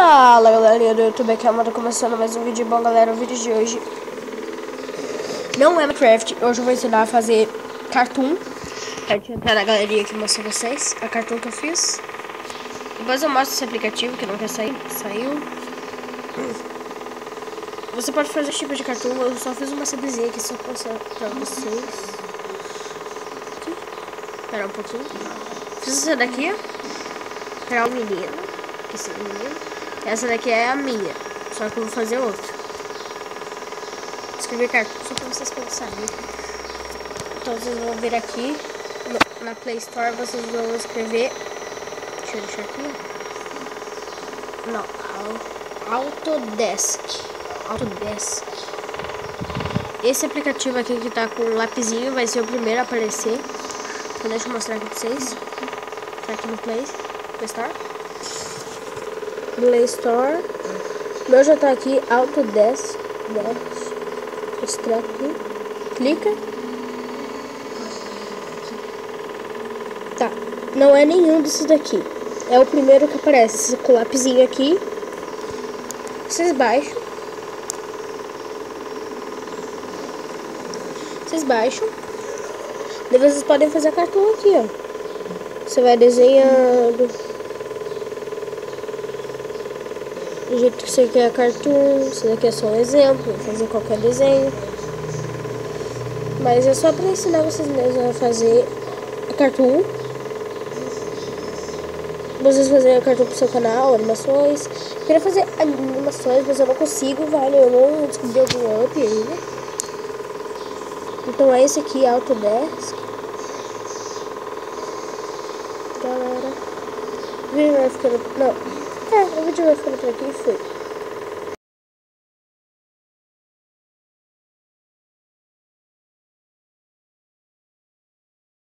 Fala galerinha do YouTube, aqui é a Amanda começando mais um vídeo. Bom galera, o vídeo de hoje não é Minecraft. Hoje eu vou ensinar a fazer cartoon. Pode entrar na galeria aqui e mostrar pra vocês a cartoon que eu fiz. Depois eu mostro esse aplicativo que não quer sair. Saiu. Você pode fazer esse tipo de cartoon. Eu só fiz uma simplesinha aqui só pra mostrar pra vocês. Espera um pouquinho. Fiz essa daqui, ó. Para o menino, que esse menino. Essa daqui é a minha, só que eu vou fazer outra. Escrever cartão só para vocês pensarem. Então vocês vão vir aqui na Play Store, vocês vão escrever. Deixa eu deixar aqui. Não, Autodesk. Autodesk. Esse aplicativo aqui que tá com um lapisinho vai ser o primeiro a aparecer. Então deixa eu mostrar aqui pra vocês. Tá aqui no Play Store. Play Store. O meu já tá aqui, Autodesk. Extrato aqui. Clica. Tá. Não é nenhum desses daqui. É o primeiro que aparece. Esse com o lapisinho aqui. Vocês baixam. Daí vocês podem fazer cartão aqui, ó. Você vai desenhando do jeito que você quer a cartoon. Isso daqui é só um exemplo, fazer qualquer desenho. Mas é só para ensinar vocês mesmos a fazer a cartoon. Vocês fazerem a cartoon pro seu canal, animações. Eu queria fazer animações, mas eu não consigo, vale. Eu não descobri algum up ainda. Então é esse aqui, Autodesk. Galera, o vídeo vai ficando... Não, o vídeo vai ficando por aqui e foi.